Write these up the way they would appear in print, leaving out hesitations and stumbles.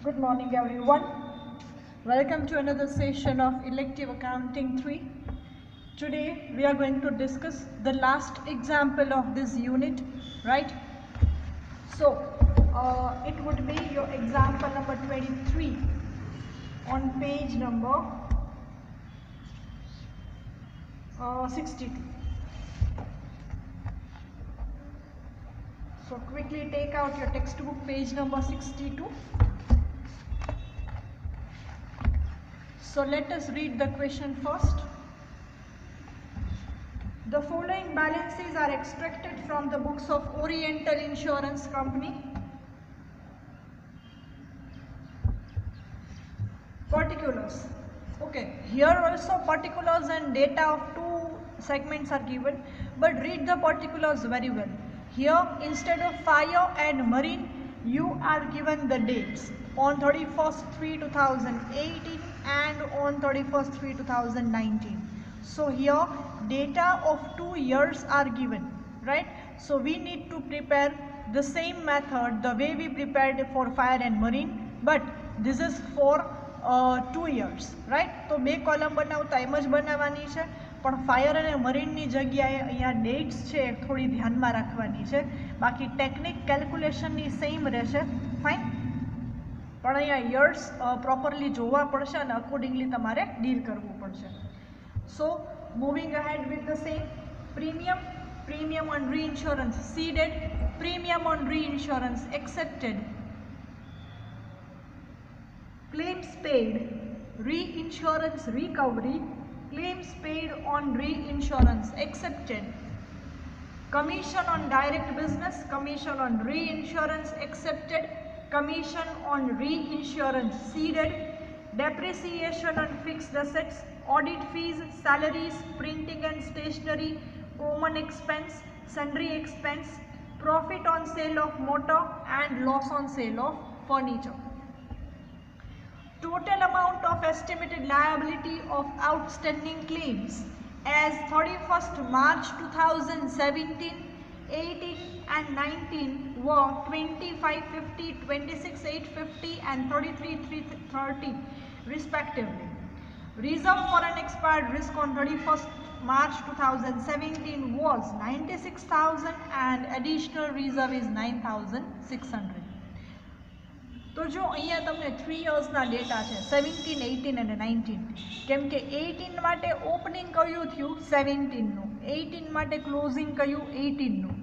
Good morning everyone. Welcome to another session of Elective Accounting 3. Today we are going to discuss the last example of this unit, right? So it would be your example number 23 on page number 62. So quickly take out your textbook, page number 62. So let us read the question first. The following balances are extracted from the books of Oriental Insurance Company. Particulars. Okay, here also particulars and data of two segments are given, but read the particulars very well. Here instead of fire and marine, you are given the dates on 31st/3/2018 and on 31st/3/2019. So here data of 2 years are given, right? So we need to prepare the same method the way we prepared for fire and marine, but this is for 2 years, right? તો બે column બનાવતા એમ જ બનાવવાની છે, પણ fire અને મરીનની જગ્યાએ અહીંયા ડેટ્સ છે થોડી ધ્યાનમાં રાખવાની છે, બાકી ટેકનિક કેલ્ક્યુલેશનની સેમ રહેશે, ફાઇન. પણ અહીંયા યર્સ પ્રોપરલી જોવા પડશે અને અકોર્ડિંગલી તમારે ડીલ કરવું પડશે. So moving ahead with the same. Premium on reinsurance ceded, premium on reinsurance accepted, claims paid, reinsurance recovery, claims paid on reinsurance accepted, commission on direct business, commission on reinsurance accepted, commission on reinsurance ceded, depreciation on fixed assets, audit fees, salaries, printing and stationery, common expense, sundry expense, profit on sale of motor and loss on sale of furniture. Total amount of estimated liability of outstanding claims as 31st March 2017, 18 and 19 were 2550, 26850 and 33330 respectively. Reserve for unexpired risk on 31st March 2017 was 96,000 and additional reserve is 9,600. તો જો અહીંયા તમને 3 યર્સના data છે 17, 18 અને 19, કેમ કે 18 માટે opening કયું થયું 17નું, 18 માટે ક્લોઝિંગ કયું 18નું,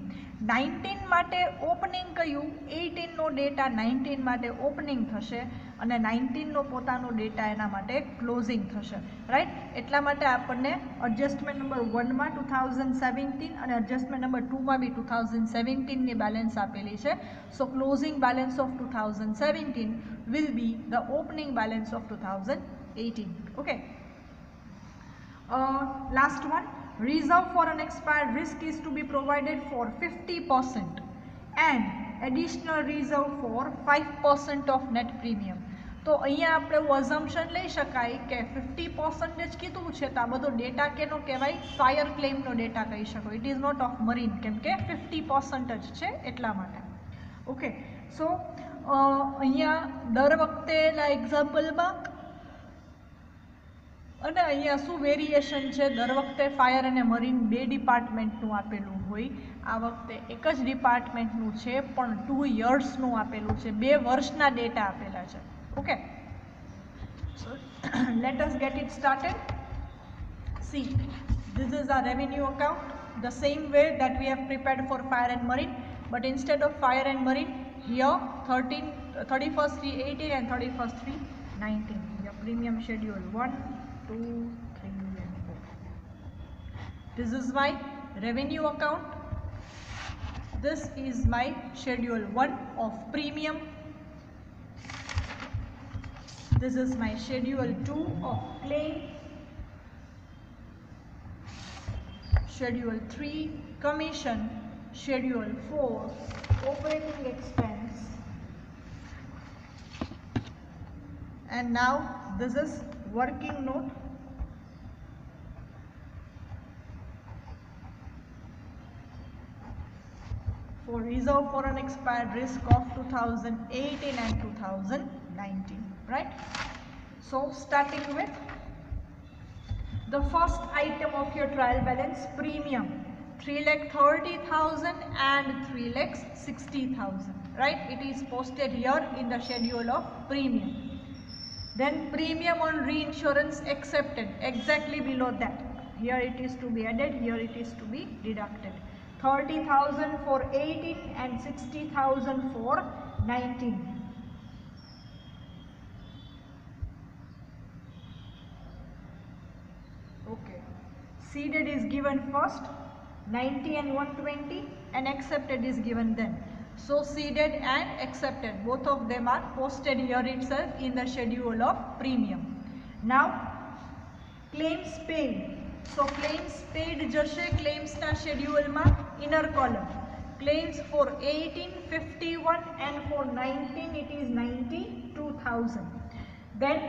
19 માટે ઓપનિંગ કયું 18નો ડેટા 19 માટે ઓપનિંગ થશે અને 19નો પોતાનો ડેટા એના માટે ક્લોઝિંગ થશે, રાઈટ? એટલા માટે આપણને એડજસ્ટમેન્ટ નંબર 1માં 2017 અને એડજસ્ટમેન્ટ નંબર 2માં બી 2017ની બેલેન્સ આપેલી છે. So closing balance of 2017 will be the opening balance of 2018. Okay. Last one. Reserve for unexpired risk is to be provided for 50% and additional reserve for 5% of net premium. તો અહીંયા આપણે એવું assumption લઈ શકાય કે 50% કીધું છે તો આ બધો ડેટા કેનો કહેવાય ફાયર ક્લેમનો ડેટા કહી શકો. It is not of marine, કેમ કે 50% જ છે એટલા માટે. ઓકે, સો અહીંયા દર વખતેના એક્ઝામ્પલમાં અને અહીંયા શું વેરિએશન છે, દર વખતે ફાયર અને મરીન બે ડિપાર્ટમેન્ટનું આપેલું હોય, આ વખતે એક જ ડિપાર્ટમેન્ટનું છે પણ 2 યર્સનું આપેલું છે, 2 વર્ષના ડેટા આપેલા છે. Okay, so let us get it started. C, this is our revenue account, the same way that we have prepared for fire and marine, but instead of fire and marine, here 31st/3/18 and 31st/3/19. Your premium schedule 1, 2, 3 and 4. This is my revenue account. This is my schedule 1 of premium. This is my schedule 2 of claim. Schedule 3 commission. Schedule 4 operating expense. And now this is working note. For reserve for unexpired risk of 2018 and 2019. 2019, right? So starting with the first item of your trial balance, premium 3,30,000 and 3,60,000, right? It is posted here in the schedule of premium. Then premium on reinsurance accepted, exactly below that. Here it is to be added, here it is to be deducted. 30,000 for 18 and 60,000 for 19. Okay, seeded is given first, 90 and 120, and accepted is given then. So seeded and accepted, both of them are posted here itself in the schedule of premium. Now claims paid. So claims paid jashe claims na schedule ma inner column. Claims for 18, 51 and for 19 it is 92,000. Then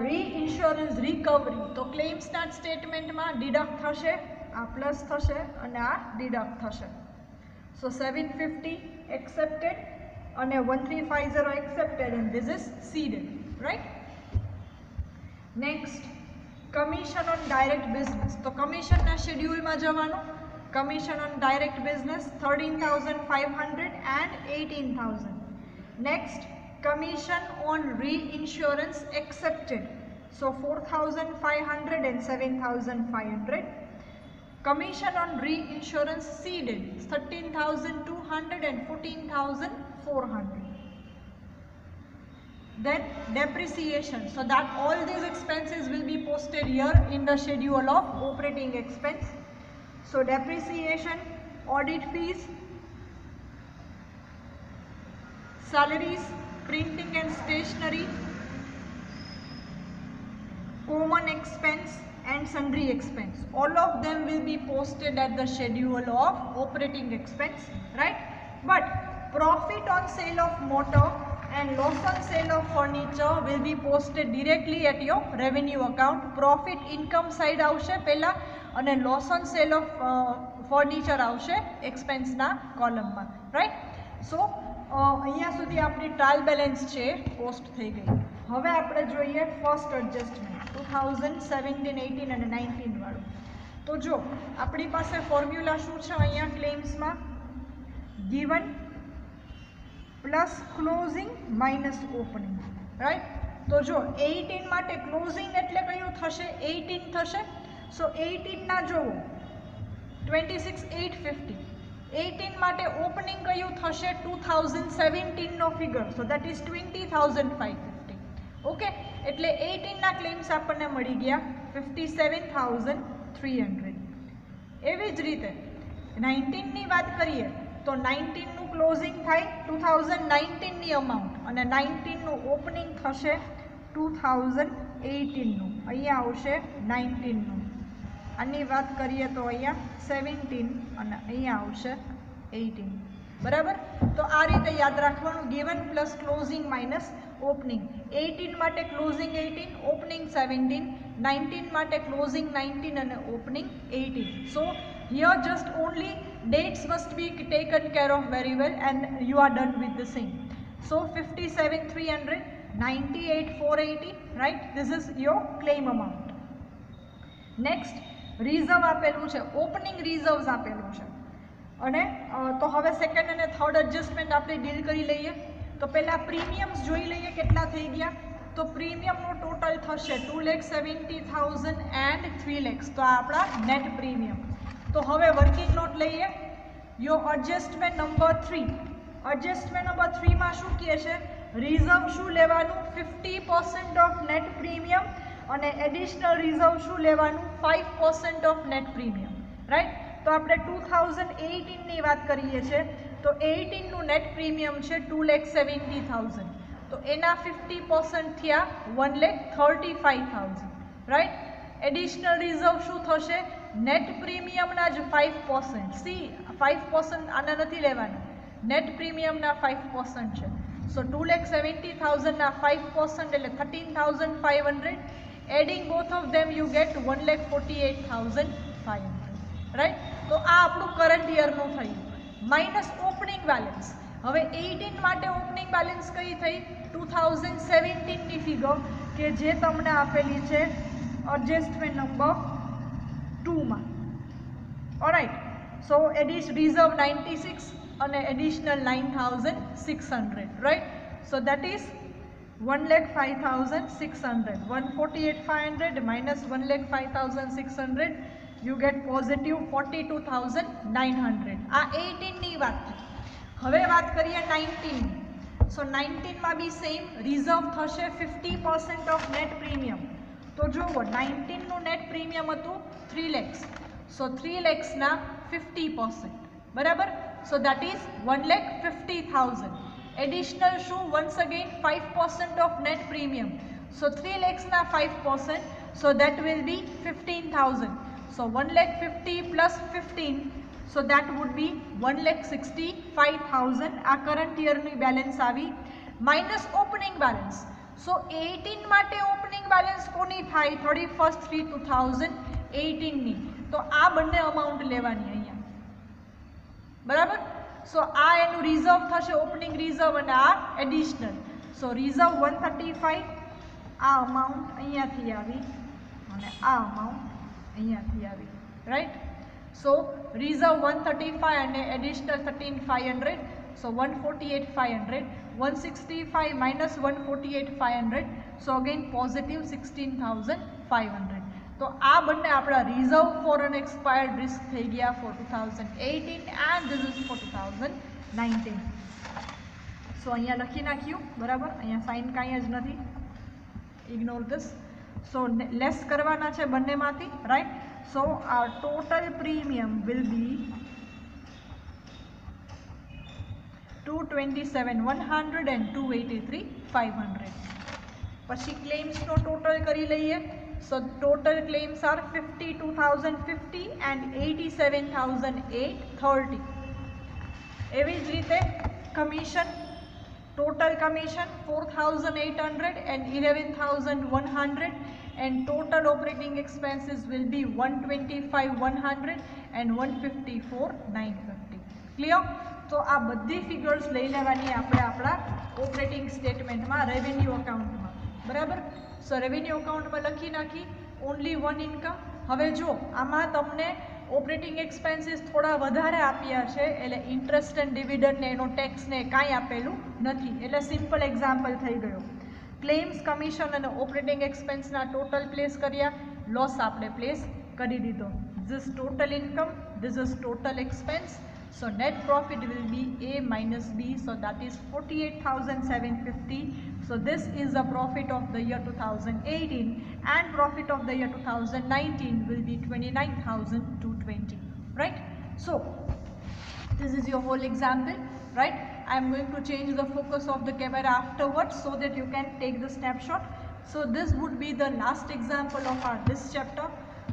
reinsurance recovery. So claims na statement ma deduct thashe, a plus thashe and a deduct thashe. So 750 accepted and a 1350 accepted, and this is seeded, right? Next, commission on direct business. So commission na schedule ma javanu. Commission on direct business 13,500 and 18,000. Next, commission on reinsurance accepted. So 4,500 and 7,500. Commission on reinsurance ceded 13,200 and 14,400. Then depreciation. So that all these expenses will be posted here in the schedule of operating expense. So depreciation, audit fees, salaries, printing and stationery, common expense and sundry expense. All of them will be posted at the schedule of operating expense, right? But profit on sale of motor and loss on sale of furniture will be posted directly at your revenue account. Profit income side avse pela and loss on sale of furniture avse expense na column ma, right? So અહીંયા સુધી આપણી trial balance છે post થઈ ગઈ. હવે આપણે જોઈએ first adjustment 2017, 18 અને 19 વાળું. તો જો આપણી પાસે ફોર્મ્યુલા શું છે અહીંયા ક્લેમ્સમાં, given plus closing minus opening, right? તો જો 18 માટે ક્લોઝિંગ એટલે કયું થશે? 18 થશે. સો 18 ના જોવો 26,850. 18 માટે ઓપનિંગ કયું થશે? 2017 નો figure, so that is 20,550. Okay, એટલે 18 ના ક્લેમ્સ આપણને મળી ગયા 57,300. એવી જ રીતે 19 ની વાત કરીએ તો 19 નું ક્લોઝિંગ થાય 2019 ની અમાઉન્ટ અને 19 નું ઓપનિંગ થશે 2018 નું. અહીંયા આવશે 19 નું. આની વાત કરીએ તો અહીંયા 17 અને અહીંયા આવશે 18. બરાબર? તો આ રીતે યાદ રાખવાનું, given plus closing minus opening. 18 માટે ક્લોઝિંગ 18, ઓપનિંગ 17, 19 માટે ક્લોઝિંગ 19 અને opening 18. So here just only dates must be taken care of very well and you are done with the same. So 57,300, 98,480, right? This is your claim amount. Next, reserve આપેલું છે, opening reserves આપેલું છે. અને તો હવે second અને third adjustment આપણે deal કરી લઈએ. તો પહેલાં પ્રીમિયમ્સ જોઈ લઈએ કેટલા થઈ ગયા. તો પ્રીમિયમનું ટોટલ થશે 2,70,000 એન્ડ 3 lakhs. તો આ આપણા નેટ પ્રીમિયમ. તો હવે વર્કિંગ નોટ લઈએ. Your adjustment number 3. Adjustment number 3 માં શું કહે છે? રિઝર્વ શું લેવાનું? 50% ઓફ નેટ પ્રીમિયમ અને એડિશનલ રિઝર્વ શું લેવાનું? 5% ઓફ નેટ પ્રીમિયમ, રાઈટ? તો આપણે 2018 ની વાત કરીએ છીએ તો 18 નું નેટ પ્રીમિયમ છે 2,70,000. તો એના 50% થયા 1,35,000, રાઈટ? એડિશનલ રિઝર્વ શું થશે? નેટ પ્રીમિયમના જ 5%. સી 5% આના નથી લેવાના, નેટ પ્રીમિયમના 5% છે. સો 2,70,000 ના 5% એટલે 13,500. Adding both of them you get 1,48,500, right? તો આ આપણું કરંટ યરનું થયું. Minus opening balance. હવે 18 માટે ઓપનિંગ બેલેન્સ કઈ થઈ 2017 ની ફિગર કે જે તમને આપેલી છે એડજસ્ટમેન્ટ નંબર 2 માં. ઓલરાઈટ, સો એડિશ રિઝર્વ 96 અને additional 9600, right. So that is 1,05,600. 148,500 minus 1,05,600, you get positive 42,900. આ 18 ની વાત થઈ. હવે વાત કરીએ 19 ની. સો 19 માં બી સેમ રિઝર્વ થશે 50% ઓફ નેટ પ્રીમિયમ. તો જુઓ 19 નું નેટ પ્રીમિયમ હતું 3 lakhs. સો 3 lakhs ના 50%, બરાબર. સો દેટ ઇઝ 1,50,000. એડિશનલ શું? Once again 5% of net premium. So 3 lakhs ના 5%, so that will be 15,000. So 1,50,000 plus 15, so that would be 1,65,000. આ કરંટ યરની બેલેન્સ આવી માઇનસ ઓપનિંગ બેલેન્સ. સો 18 માટે ઓપનિંગ બેલેન્સ કોની થાય 31/3/2018 ની. તો આ બંને અમાઉન્ટ લેવાની અહીંયા, બરાબર. સો આ એનું રિઝર્વ થશે ઓપનિંગ રિઝર્વ અને આ એડિશનલ. સો રિઝર્વ 135, આ અમાઉન્ટ અહીંયાથી આવી અને આ અમાઉન્ટ અહીંયાથી આવી, રાઈટ. સો રિઝર્વ 135 અને additional 13,500, so 148,500. 165 minus 148,500, so again positive 16,500. તો આ બંને આપણા reserve for unexpired risk થઈ ગયા for 2018 and this is for 2019. So અહીંયા લખી નાખ્યું, બરાબર. અહીંયા સાઇન કાંઈ જ નથી, ઇગ્નોર ધીસ. સો લેસ કરવાના છે બંનેમાંથી, right. So our total premium will be 227,100 and 283,500. પછી ક્લેમ્સનો ટોટલ કરી લઈએ. So total claims are 52,050 and 87,830. એવી જ રીતે commission, total commission 4,800 and 11,100, and total operating expenses will be 125,100 and 154,950. Clear? તો આ બધી ફિગર્સ લઈ લેવાની આપણે આપણા ઓપરેટિંગ સ્ટેટમેન્ટમાં, રેવન્યુ અકાઉન્ટમાં, બરાબર. સો રેવન્યુ અકાઉન્ટમાં લખી નાખી ઓનલી વન ઇન્કમ. હવે જો આમાં તમને ઓપરેટિંગ એક્સપેન્સીસ થોડા વધારે આપ્યા છે, એટલે ઇન્ટરેસ્ટ એન્ડ ડિવિડન્ડ ને એનો ટેક્સ ને કાંઈ આપેલું નથી, એટલે સિમ્પલ એક્ઝામ્પલ થઈ ગયો. ક્લેમ્સ, કમિશન અને ઓપરેટિંગ એક્સપેન્સના ટોટલ પ્લેસ કર્યા, લોસ આપણે પ્લેસ કરી દીધો. This total income, this is total expense. So net profit will be A minus B, so that is 48,750. So this is the profit of the year 2018, and profit of the year 2019 will be 29,220, right? So this is your whole example, right? I am going to change the focus of the camera afterwards so that you can take the snapshot. So this would be the last example of our this chapter.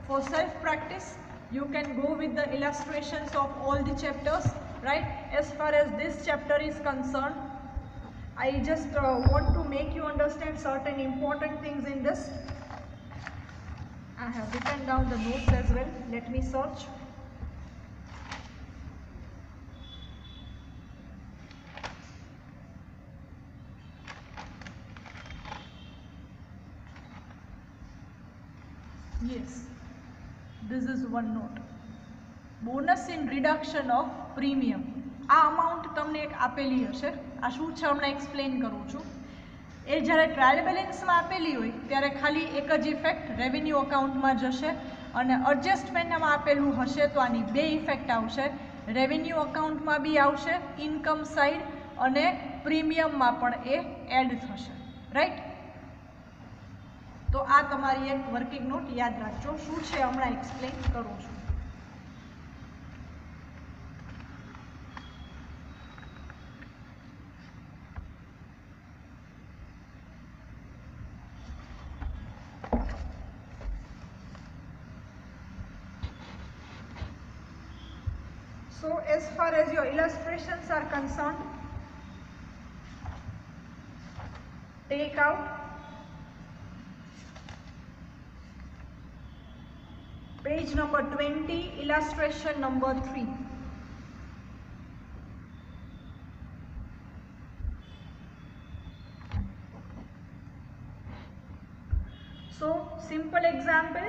For self practice, you can go with the illustrations of all the chapters, right? As far as this chapter is concerned, I just want to make you understand certain important things in this. I have written down the notes as well. Let me search. Yes. This is one note. Bonus in reduction of premium. આ amount તમને એક આપેલી હશે, આ શું છે હમણાં explain કરું છું. એ જ્યારે ટ્રાયલ બેલેન્સમાં આપેલી હોય ત્યારે ખાલી એક જ ઇફેક્ટ રેવન્યુ અકાઉન્ટમાં જશે, અને એડજસ્ટમેન્ટમાં આપેલું હશે તો આની બે ઇફેક્ટ આવશે. રેવન્યુ અકાઉન્ટમાં બી આવશે ઇન્કમ સાઇડ, અને પ્રીમિયમમાં પણ એ એડ થશે, રાઈટ. તો આ તમારી એક વર્કિંગ નોટ યાદ રાખજો, શું છે હમણાં એક્સપ્લેન કરું છું. So as far as your illustrations are concerned, take out page number 20, illustration number 3. So simple example,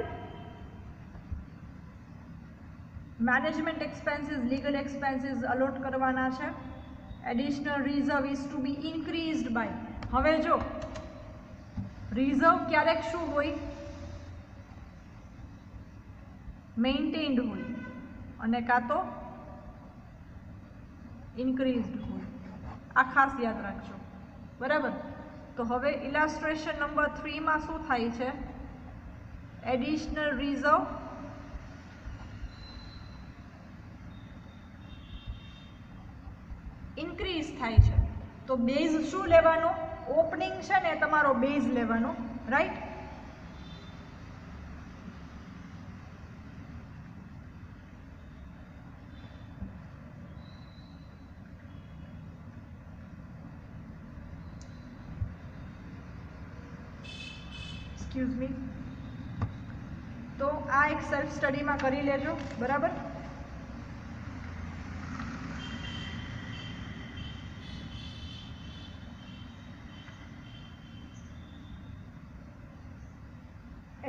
management expenses, legal expenses allot કરવાના છે. Additional reserve is to be increased by. હવે જો reserve ક્યારેક શું હોય, maintained હોય અને કાં તો ઇન્ક્રીઝડ હોય. આ ખાસ યાદ રાખજો, બરાબર. તો હવે ઇલાસ્ટ્રેશન નંબર 3 માં શું થાય છે, એડિશનલ રિઝર્વ ઇન્ક્રીઝ થાય છે. તો બેઝ શું લેવાનો, ઓપનિંગ છે ને તમારો બેઝ લેવાનો, રાઈટ. Excuse me. તો આ એક સેલ્ફ સ્ટડીમાં કરી લેજો, બરાબર.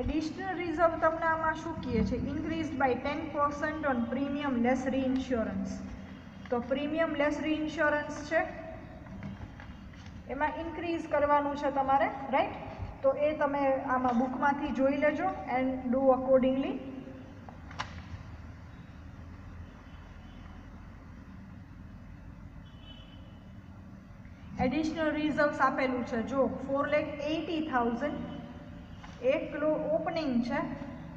એડિશનલ રિઝર્વ તમને આમાં શું કહે છે, increase by 10% on premium less reinsurance. તો પ્રીમિયમ લેસ રીઇન્સ્યોરન્સ છે એમાં ઇન્ક્રીઝ કરવાનું છે તમારે, રાઈટ. તો એ તમે આમાં બુકમાંથી જોઈ લેજો and do accordingly. Additional reserves આપેલું છે જો 4,80,000 એક ઓપનિંગ છે.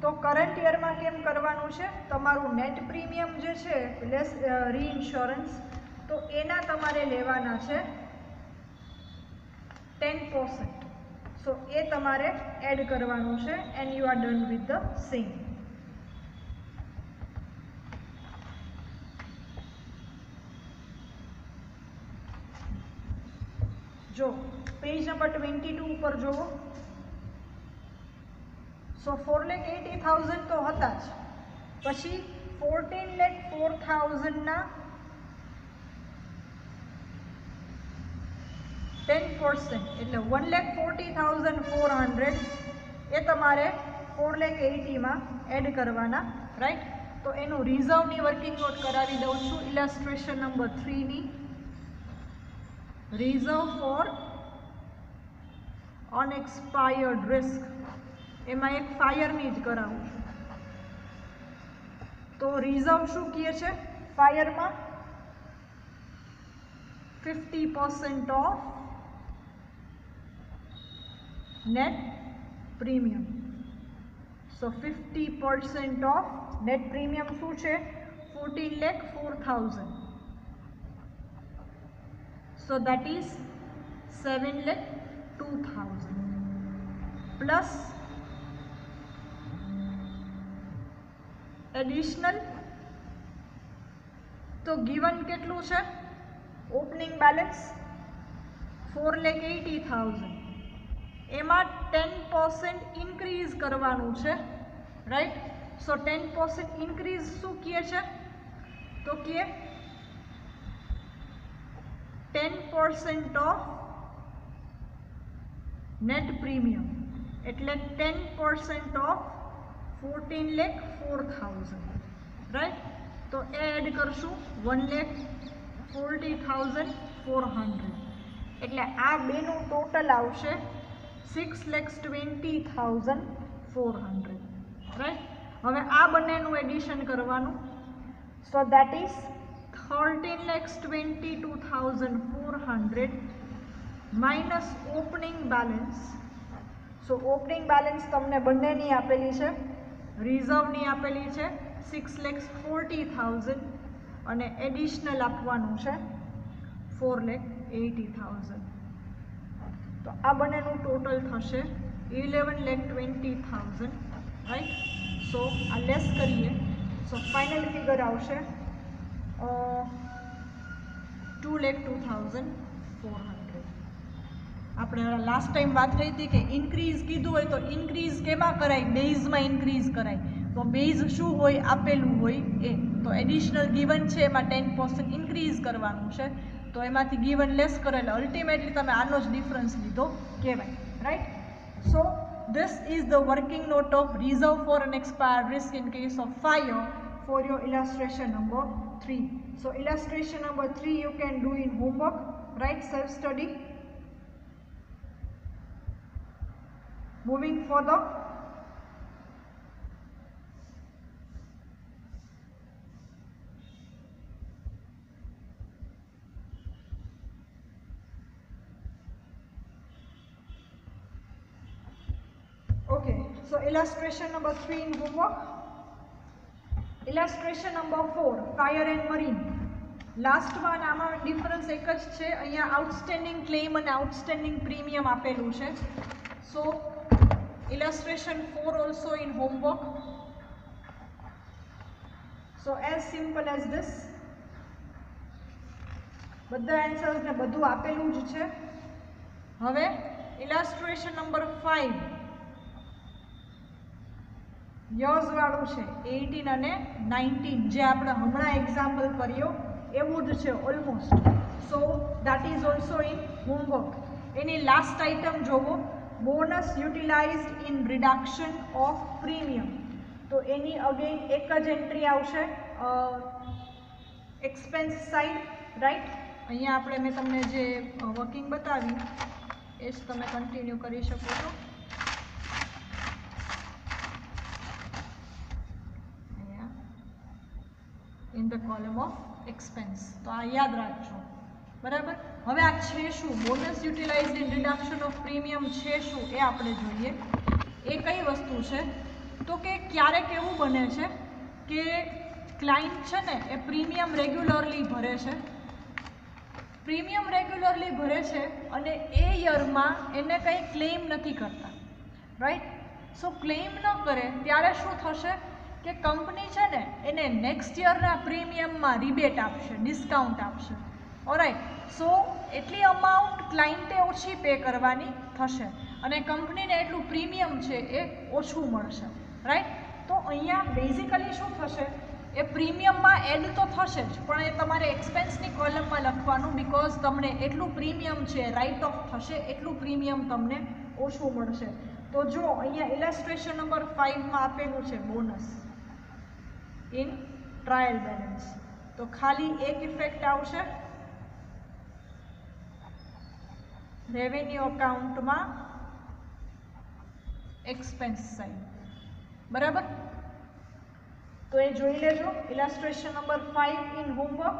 તો કરંટ યરમાં કેમ કરવાનું છે, તમારું નેટ પ્રીમિયમ જે છે લેસ રીઇન્સ્યોરન્સ, તો એના તમારે લેવાના છે 10%. સો એ તમારે એડ કરવાનું છે and you are done with the same. જો પેજ નંબર 22 ઉપર જુઓ. સો 4,80,000 તો હતા જ, પછી 14,04,000 ના 10% એટલે 1,40,400 એ તમારે 4,80,000 માં એડ કરવાના, રાઈટ. તો એનું રિઝર્વની વર્કિંગ નોટ કરાવી દઉં છું. ઇલાસ્ટ્રેશન નંબર 3 ની રિઝર્વ ફોર અનએક્સપાયર્ડ રિસ્ક, એમાં એક ફાયરની જ કરાવું છું. તો રિઝર્વ શું કહે છે, ફાયરમાં 50% of net premium. So 50% of net premium શું છે, 14,04,000. સો દેટ ઇઝ 7,02,000 પ્લસ એડિશનલ. તો ગિવન કેટલું છે, ઓપનિંગ બેલેન્સ 4,80,000, એમાં 10% ઇન્ક્રીઝ કરવાનું છે, રાઈટ. સો 10% ઇન્ક્રીઝ શું કહે છે, તો કે 10% ઓફ નેટ પ્રીમિયમ એટલે 10% ઓફ 14,04,000, રાઈટ. તો એડ કરશું 1,40,400 એટલે આ બેનું ટોટલ આવશે 6,20,400, રાઈટ. હવે આ બંનેનું એડિશન કરવાનું. સો that is 13,22,400 minus opening balance. So opening balance તમને બંનેની આપેલી છે, રિઝર્વની આપેલી છે 6,40,000 અને એડિશનલ આપવાનું છે 4,80,000. તો આ બંનેનું ટોટલ થશે 11,20,000, રાઈટ. સો આ લેસ કરીએ, સો ફાઇનલ ફિગર આવશે 2,02,400. આપણે લાસ્ટ ટાઈમ વાત કરી હતી કે ઇન્ક્રીઝ કીધું હોય તો ઇન્ક્રીઝ કેમાં કરાય, બેઝમાં ઇન્ક્રીઝ કરાય. તો બેઝ શું હોય, આપેલું હોય એ. તો એડિશનલ ગિવન છે એમાં 10% ઇન્ક્રીઝ કરવાનું છે, તો એમાંથી ગિવન લેસ કરેલ અલ્ટિમેટલી તમે આનો જ ડિફરન્સ લીધો કહેવાય, right. So this is the working note of reserve for an expired risk in case of fire for your illustration number 3. So illustration number 3 you can do in homework, right? Self study. Moving further, okay, so illustration number 3 in homework. Illustration number 4, fire and marine. Last one, આમાં difference એક જ છે, અહીંયા outstanding claim અને outstanding premium આપેલું છે. સો illustration 4 also in homework. So as simple as this, બધા answers ને બધું આપેલું જ છે. હવે illustration number 5 યર્સ વાળું છે, 18 અને 19, જે આપણે હમણાં એક્ઝામ્પલ કર્યો એવું જ છે almost. So that is also in homework. એની લાસ્ટ આઇટમ જોવો, bonus utilised in reduction of premium. તો એની અગેન એક જ એન્ટ્રી આવશે એક્સપેન્સ સાઇડ, રાઈટ? અહીંયા આપણે મેં તમને જે વર્કિંગ બતાવી એ જ તમે કન્ટિન્યુ કરી શકો છો. In the column of expense. તો આ યાદ રાખજો, બરાબર? હવે આ છે શું? Bonus utilised in reduction of premium છે શું એ આપણે જોઈએ. એ કઈ વસ્તુ છે? તો કે ક્યારેક એવું બને છે કે ક્લાયન્ટ છે ને એ પ્રીમિયમ રેગ્યુલરલી ભરે છે, અને એ યરમાં એને કંઈ ક્લેમ નથી કરતા, રાઈટ? સો ક્લેમ ન કરે ત્યારે શું થશે કે કંપની છે ને એને નેક્સ્ટ યરના પ્રીમિયમમાં રિબેટ આપશે, ડિસ્કાઉન્ટ આપશે. ઓરાઈટ? સો એટલી અમાઉન્ટ ક્લાયન્ટે ઓછી પે કરવાની થશે અને કંપનીને એટલું પ્રીમિયમ છે એ ઓછું મળશે, રાઈટ? તો અહીંયા બેઝિકલી શું થશે, એ પ્રીમિયમમાં એડ તો થશે જ, પણ એ તમારે એક્સપેન્સની કોલમમાં લખવાનું, બિકોઝ તમને એટલું પ્રીમિયમ છે રાઇટ ઓફ થશે, એટલું પ્રીમિયમ તમને ઓછું મળશે. તો જો અહીંયા ઇલસ્ટ્રેશન નંબર 5માં આપેલું છે બોનસ ઇન ટ્રાયલ બેલેન્સ, તો ખાલી એક ઇફેક્ટ આવશે રેવન્યુ અકાઉન્ટમાં એક્સપેન્સ સાઇડ, બરાબર? તો એ જોઈ લેજો. Illustration number 5 in homework.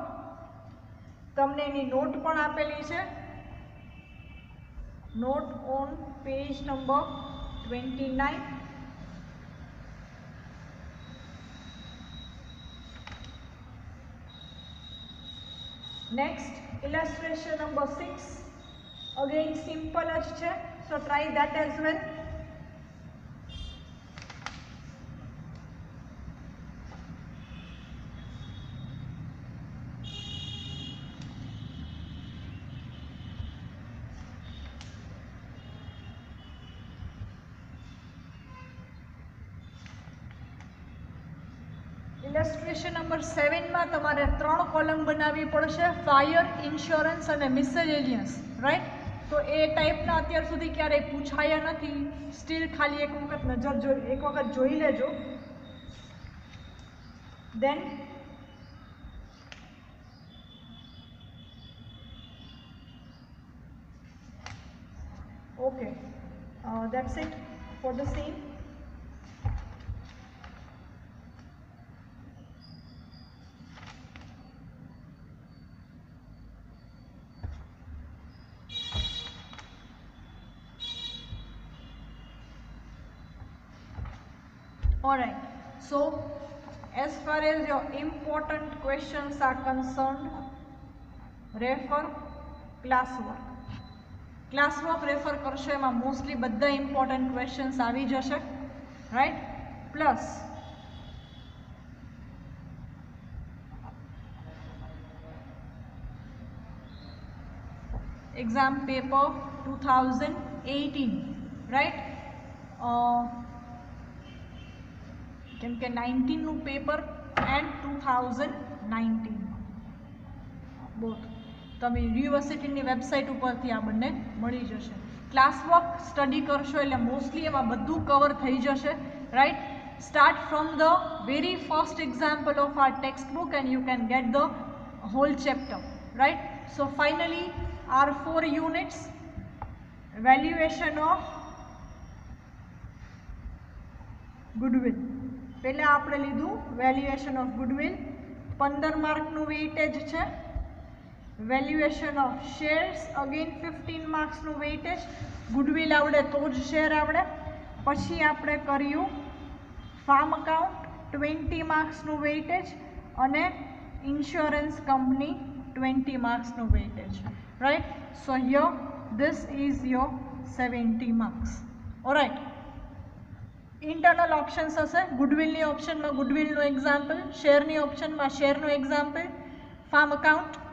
તમને એની નોટ પણ આપેલી છે, note on page number 29. Next illustration number 6, again simple જ છે, so try that as well. Illustration number 7માં તમારે 3 કોલમ બનાવવી પડશે, ફાયર, ઇન્સ્યોરન્સ અને મિસેલેનિયસ, રાઈટ? તો એ ટાઈપના અત્યાર સુધી ક્યારેય પૂછાયા નથી. સ્ટીલ ખાલી એક વખત જોઈ લેજો. Then okay, that's it for the same. Alright, so as far as your important questions are concerned, refer classwork. Classwork refer કરશો એમાં મોસ્ટલી બધા ઇમ્પોર્ટન્ટ ક્વેશ્ચન્સ આવી જશે, right? Plus exam paper 2018, right? કેમ કે 19નું પેપર એન્ડ 2019 બોથ તમે યુનિવર્સિટીની website ઉપરથી આ બંને મળી જશે. ક્લાસ વર્ક સ્ટડી કરશો એટલે મોસ્ટલી એમાં બધું કવર થઈ જશે, right. Start from the very first example of our textbook and you can get the whole chapter, right? So finally our 4 units, valuation of goodwill. પહેલા આપણે લીધું valuation of goodwill, 15 માર્કનું weightage છે. Valuation of shares again 15 માર્ક્સનું weightage. Goodwill આવડે તો જ share આવડે. પછી આપણે કર્યું ફાર્મ અકાઉન્ટ, 20 માર્ક્સનું વેઇટેજ, અને insurance company 20 marks no weightage, right? So here this is your 70 marks. All right, internal options હશે. goodwill ની ઓપ્શન માં goodwill નું એક્ઝામ્પલ, શેર ની ઓપ્શન માં શેર નું એક્ઝામ્પલ, ફાર્મ અકાઉન્ટ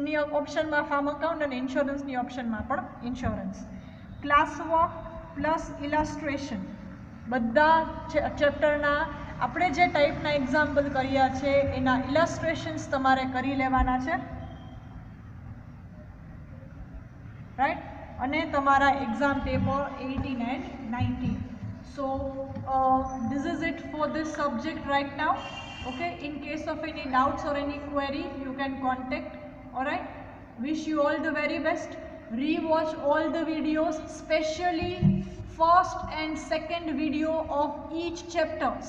ની ઓપ્શન માં ફાર્મ અકાઉન્ટ, અને ઇન્સ્યોરન્સ ની ઓપ્શન માં પણ ઇન્સ્યોરન્સ. ક્લાસ વર્ક પ્લસ ઇલાસ્ટ્રેશન, બધા ચેપ્ટરના આપણે જે ટાઈપના એક્ઝામ્પલ કર્યા છે એના ઇલાસ્ટ્રેશન્સ તમારે કરી લેવાના છે, રાઈટ. અને તમારા exam paper 18 and 19. So this is it for this subject right now. Okay, in case of any doubts or any query you can contact. All right, wish you all the very best. Rewatch all the videos, especially first and second video of each chapters.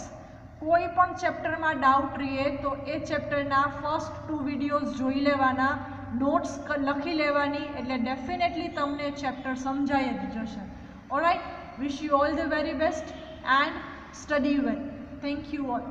કોઈ પણ ચેપ્ટરમાં doubt રહે તો એ ચેપ્ટરના first 2 videos જોઈ લેવાના, notes લખી લેવાની, એટલે definitely તમને ચેપ્ટર સમજાઈ જ જશે. All right, wish you all the very best and study well. Thank you all.